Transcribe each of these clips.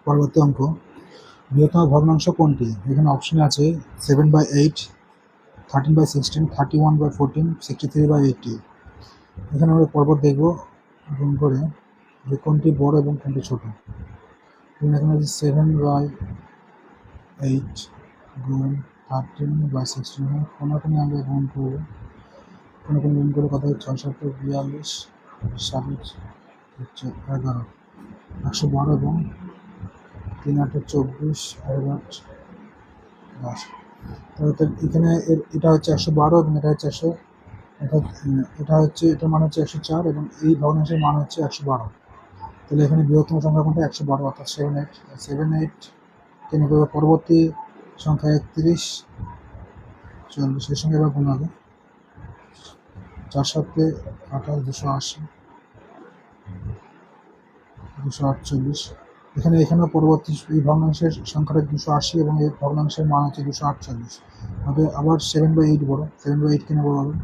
পরবর্তী অঙ্ক, বৃহত্তম ভগ্নাংশ কোনটি? এখানে অপশনে আছে 7/8, 13/16, 31/14, 63/80। এখানে আমরা পর্বত দেখব গুণ করে যে কোনটি বড় এবং কোনটি ছোট। এখানে আছে 7/8 গুণ 13/16, কোনো আমরা গুণ করবো, কোনো গুণ করে কথা হচ্ছে 6×7=42, 7×11, 112 এবং 3×8=24, 10। তাহলে এখানে এটা হচ্ছে 112 এবং এটা হচ্ছে এটার মান হচ্ছে 104 এবং এই ভগ্নাংশের মান হচ্ছে 112। তাহলে এখানে বৃহত্তম সংখ্যা কোনটা? 112, অর্থাৎ 7/8 কে নিয়ে পরবর্তী সংখ্যা 31, 40 এর সঙ্গে এবার গুণ হবে 4×7=28, 280, 248। এখানেও পরবর্তী এই ভগ্নাংশের সংখ্যাটা 280 এবং এই ভগ্নাংশের মান হচ্ছে 248। তবে আবার 7/8 বড়, 7/8 কে বড় হবে,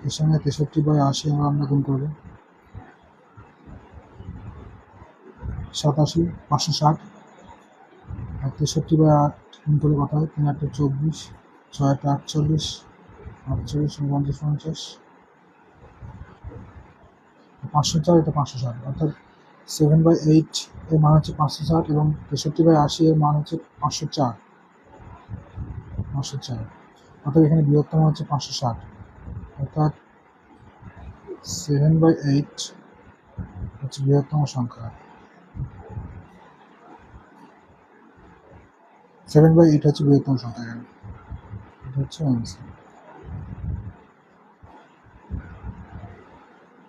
এর সঙ্গে 63/80 আমরা গুণ করবো 87, 560, আর 63/8 গুণ করে কথা হয় 3×8=24, 6×8=48, 48, 49, 504, এটা 560, অর্থাৎ 7/8 এর মান হচ্ছে 560 এবং 63/80 এর মান হচ্ছে 504। অর্থাৎ এখানে বৃহত্তম হচ্ছে 560, অর্থাৎ 7/8 হচ্ছে বৃহত্তম সংখ্যা। 7/8 হচ্ছে বৃহত্তম সংখ্যা, এটা হচ্ছে আনসার।